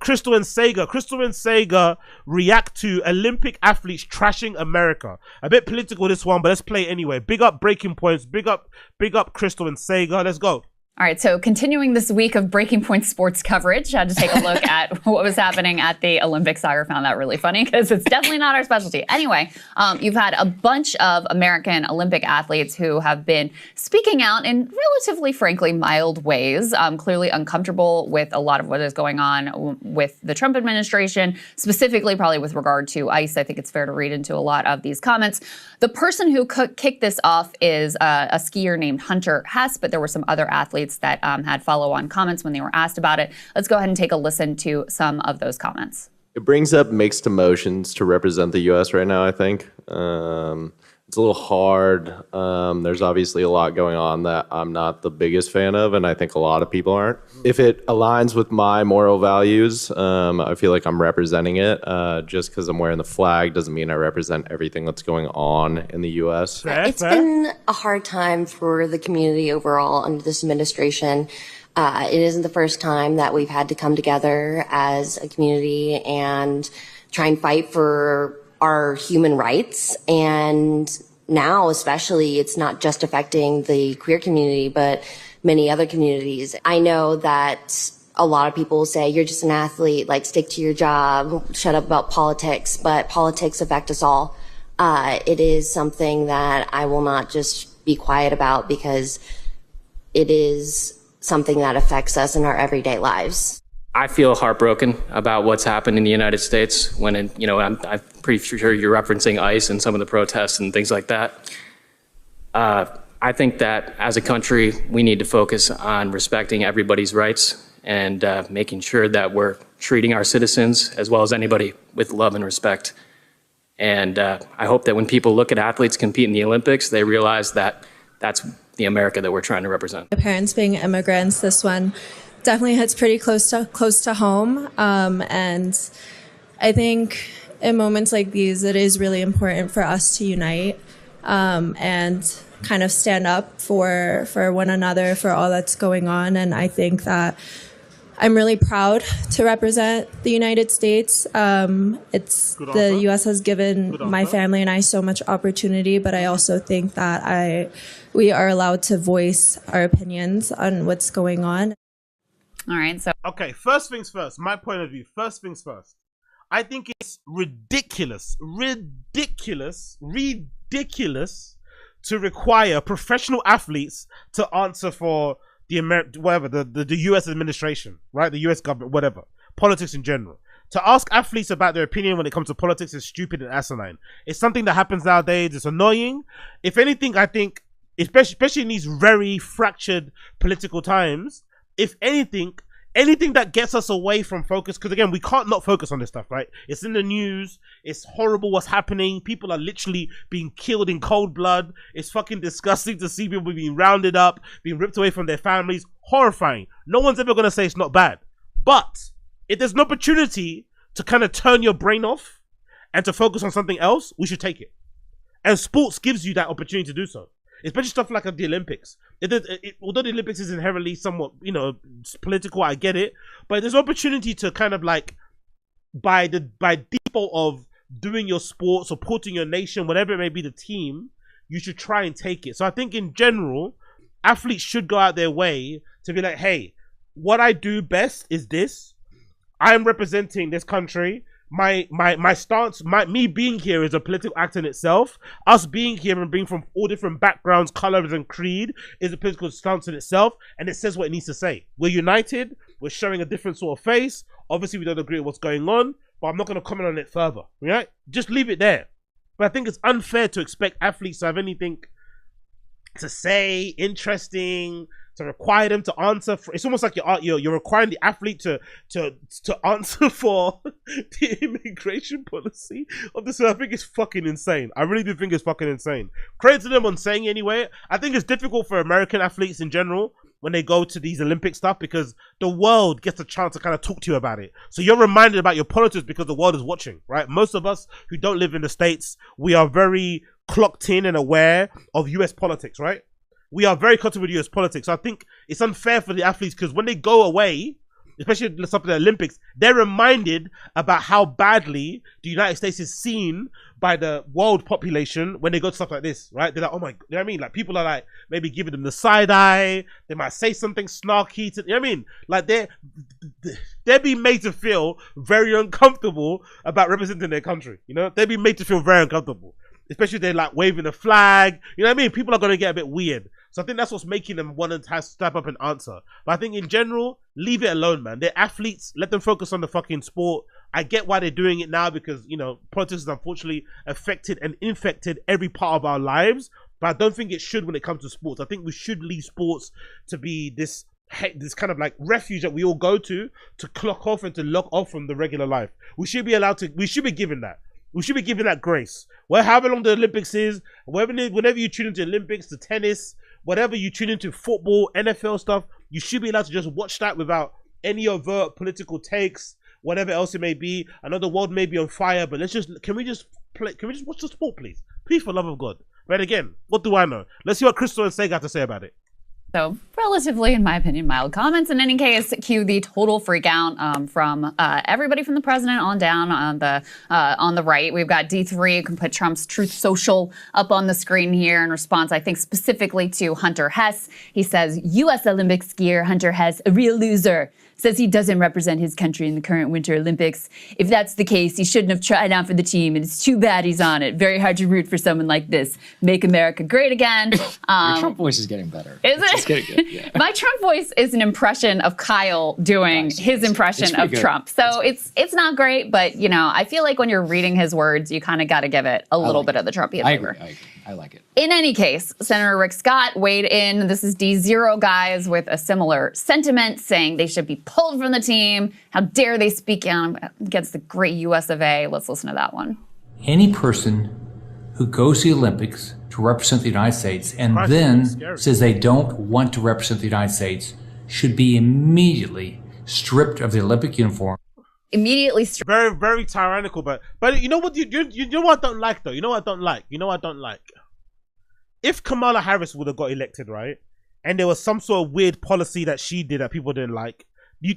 Crystal and Sega react to Olympic athletes trashing America. A bit political this one, but let's play it anyway. Big up Breaking Points. Big up Crystal and Sega. Let's go. All right, so continuing this week of Breaking Point sports coverage, I had to take a look at what was happening at the Olympics. I found that really funny because it's definitely not our specialty. Anyway, you've had a bunch of American Olympic athletes who have been speaking out in relatively, frankly, mild ways, clearly uncomfortable with a lot of what is going on with the Trump administration, specifically probably with regard to ICE. I think it's fair to read into a lot of these comments. The person who kicked this off is a skier named Hunter Hess, but there were some other athletes that had follow-on comments when they were asked about it. Let's go ahead and take a listen to some of those comments. It brings up mixed emotions to represent the U.S. right now, I think. It's a little hard. There's obviously a lot going on that I'm not the biggest fan of, and I think a lot of people aren't. If it aligns with my moral values, I feel like I'm representing it. Just because I'm wearing the flag doesn't mean I represent everything that's going on in the U.S. It's been a hard time for the community overall under this administration. It isn't the first time that we've had to come together as a community and try and fight for our human rights. And now, especially, it's not just affecting the queer community, but many other communities. I know that a lot of people say, you're just an athlete, like stick to your job, shut up about politics, but politics affect us all. It is something that I will not just be quiet about because it is something that affects us in our everyday lives. I feel heartbroken about what's happened in the United States when, I'm pretty sure you're referencing ICE and some of the protests and things like that. I think that as a country, we need to focus on respecting everybody's rights and making sure that we're treating our citizens as well as anybody with love and respect. And I hope that when people look at athletes compete in the Olympics, they realize that that's the America that we're trying to represent. My parents being immigrants, this one definitely hits pretty close to home. And I think in moments like these, it is really important for us to unite and kind of stand up for one another, for all that's going on. And I think that I'm really proud to represent the United States. The U.S. has given my family and I so much opportunity, but I also think that we are allowed to voice our opinions on what's going on. All right, so okay, first things first, my point of view. First things first. I think it's ridiculous to require professional athletes to answer for the US administration, right? The US government, whatever. Politics in general. To ask athletes about their opinion when it comes to politics is stupid and asinine. It's something that happens nowadays. It's annoying. If anything, I think, especially in these very fractured political times, if anything that gets us away from focus, because again, we can't not focus on this stuff, right? It's in the news. It's horrible what's happening. People are literally being killed in cold blood. It's fucking disgusting to see people being rounded up, being ripped away from their families. Horrifying. No one's ever going to say it's not bad. But if there's an opportunity to kind of turn your brain off and to focus on something else, we should take it. And sports gives you that opportunity to do so. Especially stuff like the Olympics. Although the Olympics is inherently somewhat, political, I get it. But there's opportunity to kind of like, by default of doing your sport, supporting your nation, whatever it may be, the team, you should try and take it. So I think in general, athletes should go out their way to be like, hey, what I do best is this. I am representing this country. My stance, me being here is a political act in itself. Us being here and being from all different backgrounds, colors, and creed is a political stance in itself, and it says what it needs to say. We're united. We're showing a different sort of face. Obviously, we don't agree with what's going on, but I'm not going to comment on it further. Right? Just leave it there. But I think it's unfair to expect athletes to have anything to say, interesting, to require them to answer for. It's almost like you're requiring the athlete to answer for the immigration policy of this. I think it's fucking insane. I really do think it's fucking insane. Credit to them on saying it anyway. I think it's difficult for American athletes in general when they go to these Olympic stuff because the world gets a chance to kind of talk to you about it. So you're reminded about your politics because the world is watching, right? Most of us who don't live in the States, we are very clocked in and aware of US politics, right? We are very connected with US politics. So I think it's unfair for the athletes because when they go away, especially something like the Olympics, they're reminded about how badly the United States is seen by the world population when they go to stuff like this, right? They're like, oh my, you know what I mean? Like, people are like maybe giving them the side eye. They might say something snarky to, you know what I mean? Like, they're being made to feel very uncomfortable about representing their country. You know, they're being made to feel very uncomfortable, especially if they're like waving a flag. You know what I mean? People are going to get a bit weird. So I think that's what's making them want to step up and answer. But I think in general, leave it alone, man. They're athletes. Let them focus on the fucking sport. I get why they're doing it now because, you know, politics has unfortunately affected and infected every part of our lives. But I don't think it should when it comes to sports. I think we should leave sports to be this kind of like refuge that we all go to clock off and to lock off from the regular life. We should be allowed to, we should be given that. We should be given that grace. Well, however long the Olympics is, whenever you tune into Olympics, the tennis, whatever you tune into football, NFL stuff, you should be allowed to just watch that without any overt political takes, whatever else it may be. I know the world may be on fire, but can we just watch the sport, please? Please, for the love of God. But again, what do I know? Let's see what Crystal and Sega have to say about it. So relatively, in my opinion, mild comments. In any case, cue the total freak out from everybody from the president on down on the right. We've got D3, you can put Trump's Truth Social up on the screen here in response, I think, specifically to Hunter Hess. He says, U.S. Olympic skier Hunter Hess, a real loser. Says he doesn't represent his country in the current Winter Olympics. If that's the case, he shouldn't have tried out for the team, and it's too bad he's on it. Very hard to root for someone like this. Make America great again. Your Trump voice is getting better. Is it? It's getting good, yeah. My Trump voice is an impression of Kyle doing his impression of good. Trump. So it's not great, but you know, I feel like when you're reading his words, you kind of got to give it a little bit of the Trumpian flavor. I agree. I like it. In any case, Senator Rick Scott weighed in. This is D0 guys with a similar sentiment, saying they should be pulled from the team. How dare they speak out against the great US of A? Let's listen to that one. Any person who goes to the Olympics to represent the United States and then says they don't want to represent the United States should be immediately stripped of the Olympic uniform. Immediately very, very tyrannical, but you know what you know what I don't like though? You know what I don't like? If Kamala Harris would have got elected, right, and there was some sort of weird policy that she did that people didn't like,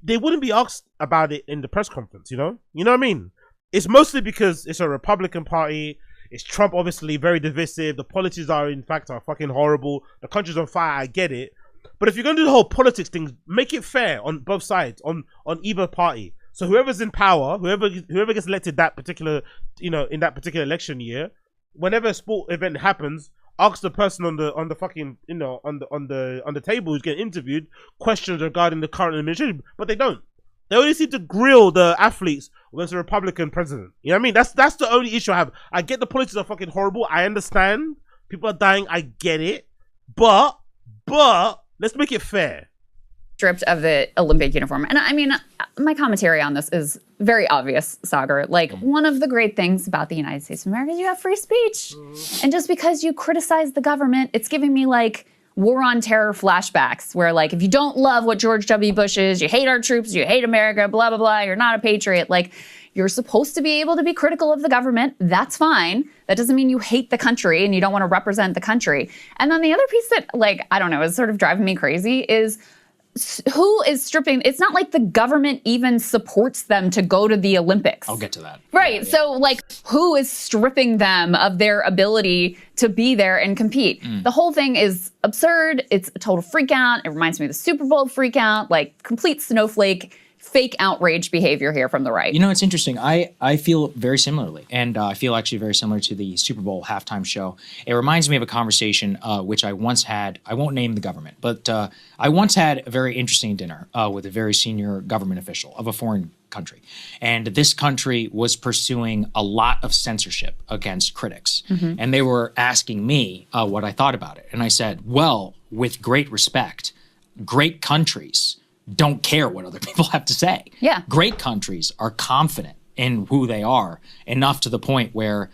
they wouldn't be asked about it in the press conference, you know what I mean? It's mostly because it's a Republican party. It's Trump, obviously very divisive. The politics are fucking horrible. The country's on fire. I get it, but if you're gonna do the whole politics thing, make it fair on both sides, on either party. So whoever's in power, whoever gets elected that particular, you know, in that particular election year, whenever a sport event happens, ask the person on the fucking, you know, on the table who's getting interviewed questions regarding the current administration, but they don't. They only seem to grill the athletes when it's a Republican president. You know what I mean? That's the only issue I have. I get the politics are fucking horrible. I understand people are dying. I get it, but let's make it fair. Stripped of the Olympic uniform. And I mean, my commentary on this is very obvious, Sagar. Like, one of the great things about the United States of America is you have free speech. And just because you criticize the government, it's giving me like war on terror flashbacks where like, if you don't love what George W. Bush is, you hate our troops, you hate America, blah, blah, blah, you're not a patriot. Like, you're supposed to be able to be critical of the government. That's fine. That doesn't mean you hate the country and you don't want to represent the country. And then the other piece that, like, I don't know, is sort of driving me crazy is who is stripping? It's not like the government even supports them to go to the Olympics. I'll get to that. Right. Yeah. So, like, who is stripping them of their ability to be there and compete? The whole thing is absurd. It's a total freak out. It reminds me of the Super Bowl freak out, like complete snowflake, fake outrage behavior here from the right. You know, it's interesting. I feel very similarly, and I feel actually very similar to the Super Bowl halftime show. It reminds me of a conversation which I once had. I won't name the government, but I once had a very interesting dinner with a very senior government official of a foreign country. And this country was pursuing a lot of censorship against critics. And they were asking me what I thought about it. And I said, well, with great respect, great countries don't care what other people have to say. Yeah. Great countries are confident in who they are, enough to the point where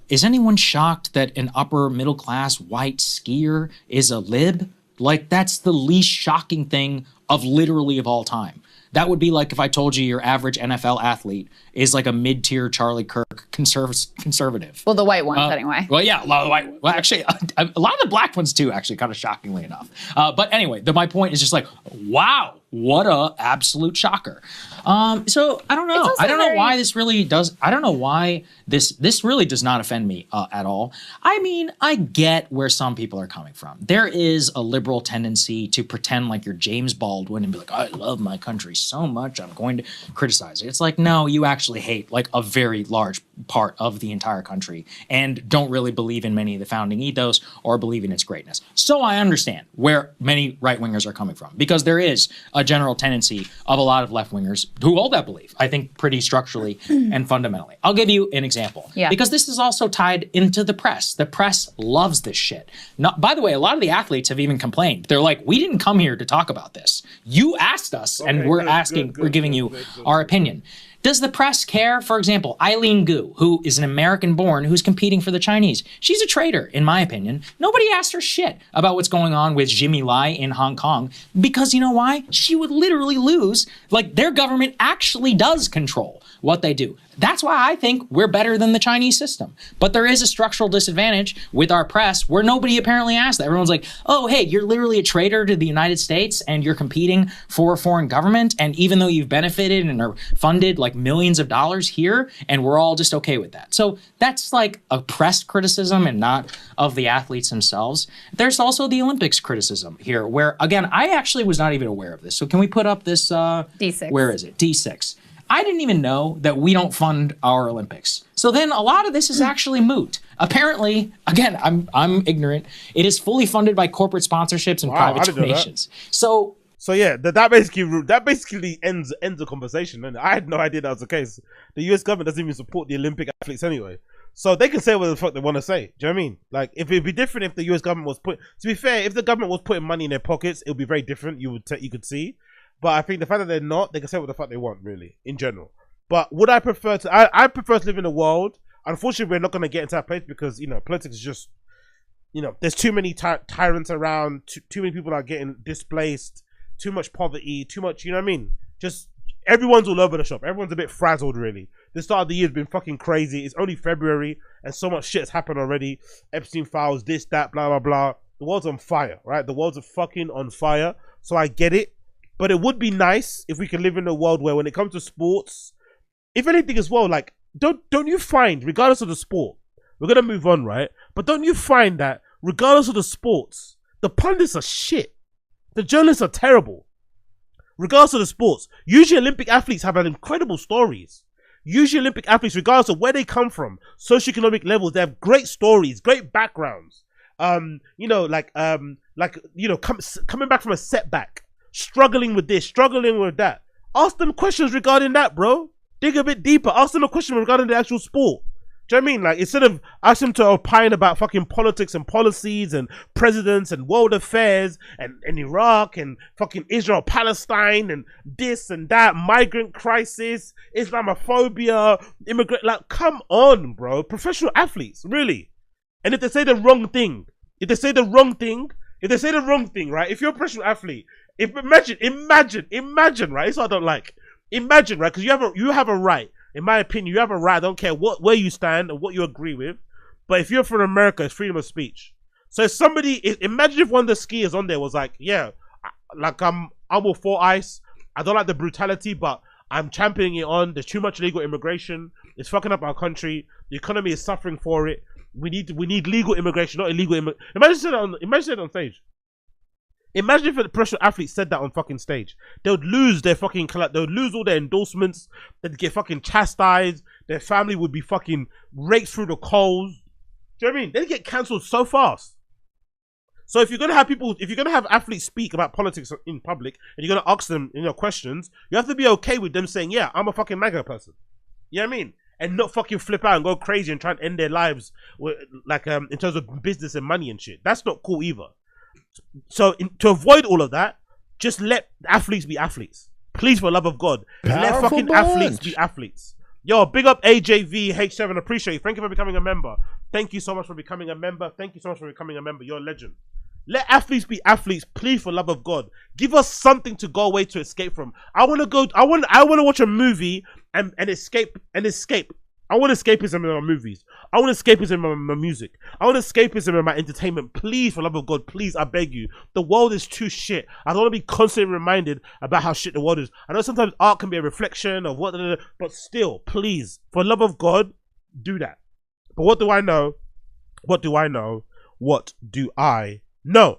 is anyone shocked that an upper middle class white skier is a lib? Like, that's the least shocking thing of literally of all time. That would be like if I told you your average NFL athlete is like a mid-tier Charlie Kirk conservative. Well, the white ones anyway. Well, yeah, a lot of the white. Well, actually, a lot of the black ones too. Actually, kind of shockingly enough. But anyway, my point is just like, wow, What a absolute shocker. So I don't know. I don't know why this really does. I don't know why this really does not offend me at all. I mean, I get where some people are coming from. There is a liberal tendency to pretend like you're James Baldwin and be like, I love my country so much, I'm going to criticize it. It's like, no, you actually hate like a very large part of the entire country and don't really believe in many of the founding ethos or believe in its greatness. So I understand where many right-wingers are coming from, because there is a general tendency of a lot of left-wingers who hold that belief, I think pretty structurally and fundamentally. I'll give you an example, because this is also tied into the press. The press loves this shit. By the way, a lot of the athletes have even complained. They're like, we didn't come here to talk about this. You asked us, and we're giving you our opinion. Does the press care? For example, Eileen Gu, who is an American-born who's competing for the Chinese. She's a traitor, in my opinion. Nobody asked her shit about what's going on with Jimmy Lai in Hong Kong, because you know why? She would literally lose. Like, their government actually does control what they do. That's why I think we're better than the Chinese system. But there is a structural disadvantage with our press where nobody apparently asked that. Everyone's like, oh, hey, you're literally a traitor to the United States and you're competing for a foreign government. And even though you've benefited and are funded like millions of dollars here, and we're all just okay with that. So that's like a press criticism and not of the athletes themselves. There's also the Olympics criticism here where, again, I actually was not even aware of this. So can we put up this? D6. Where is it? D6. I didn't even know that we don't fund our Olympics. So then a lot of this is actually moot. Apparently, again, I'm ignorant. It is fully funded by corporate sponsorships and private donations. So yeah, that basically ends the conversation. And I had no idea that was the case. The US government doesn't even support the Olympic athletes anyway. So they can say what the fuck they want to say. Do you know what I mean? Like, if it'd be different if the US government was to be fair, if the government was putting money in their pockets, it would be very different. You could see. But I think the fact that they're not, they can say what the fuck they want, really, in general. But would I prefer to... I prefer to live in a world... Unfortunately, we're not going to get into that place because, you know, politics is just... You know, there's too many tyrants around. Too many people are getting displaced. Too much poverty. Too much... You know what I mean? Just... Everyone's all over the shop. Everyone's a bit frazzled, really. The start of the year has been fucking crazy. It's only February and so much shit has happened already. Epstein files, this, that, blah, blah, blah. The world's on fire, right? The world's fucking on fire. So I get it. But it would be nice if we could live in a world where when it comes to sports, if anything as well, like, don't you find, regardless of the sport, we're going to move on, right? But don't you find that regardless of the sports, the pundits are shit. The journalists are terrible. Regardless of the sports, usually Olympic athletes have incredible stories. Usually Olympic athletes, regardless of where they come from, socioeconomic levels, they have great stories, great backgrounds. You know, coming back from a setback. Struggling with this, struggling with that. Ask them questions regarding that, bro. Dig a bit deeper. Ask them a question regarding the actual sport. Do you know what I mean? Like, instead of asking them to opine about fucking politics and policies and presidents and world affairs and Iraq and fucking Israel, Palestine and this and that, migrant crisis, Islamophobia, immigrant, like, come on, bro. Professional athletes, really. And if they say the wrong thing, right? If you're a professional athlete, imagine, right? It's what I don't like. Imagine, right? Because you have a right. In my opinion, you have a right. I don't care where you stand and what you agree with. But if you're from America, it's freedom of speech. So if imagine if one of the skiers on there was like, yeah, like I'm all for ICE. I don't like the brutality, but I'm championing it on. There's too much illegal immigration. It's fucking up our country. The economy is suffering for it. We need legal immigration, not illegal immigration. Imagine it on stage. Imagine if a professional athlete said that on fucking stage. They would lose their fucking... They would lose all their endorsements. They'd get fucking chastised. Their family would be fucking raked through the coals. Do you know what I mean? They'd get cancelled so fast. So if you're going to have athletes speak about politics in public, and you're going to ask them, questions, you have to be okay with them saying, yeah, I'm a fucking MAGA person. You know what I mean? And not fucking flip out and go crazy and try and end their lives with, in terms of business and money and shit. That's not cool either. So to avoid all of that, just let athletes be athletes. Please, for the love of God, let fucking athletes be athletes. Yo, big up AJVH7. Appreciate you. Thank you for becoming a member. Thank you so much for becoming a member. You're a legend. Let athletes be athletes. Please, for the love of God, give us something to go away to escape from. I want to watch a movie and escape I want escapism in my movies. I want escapism in my music. I want escapism in my entertainment. Please, for the love of God, please, I beg you. The world is too shit. I don't want to be constantly reminded about how shit the world is. I know sometimes art can be a reflection of what, but still, please, for the love of God, do that. But what do I know? What do I know? What do I know?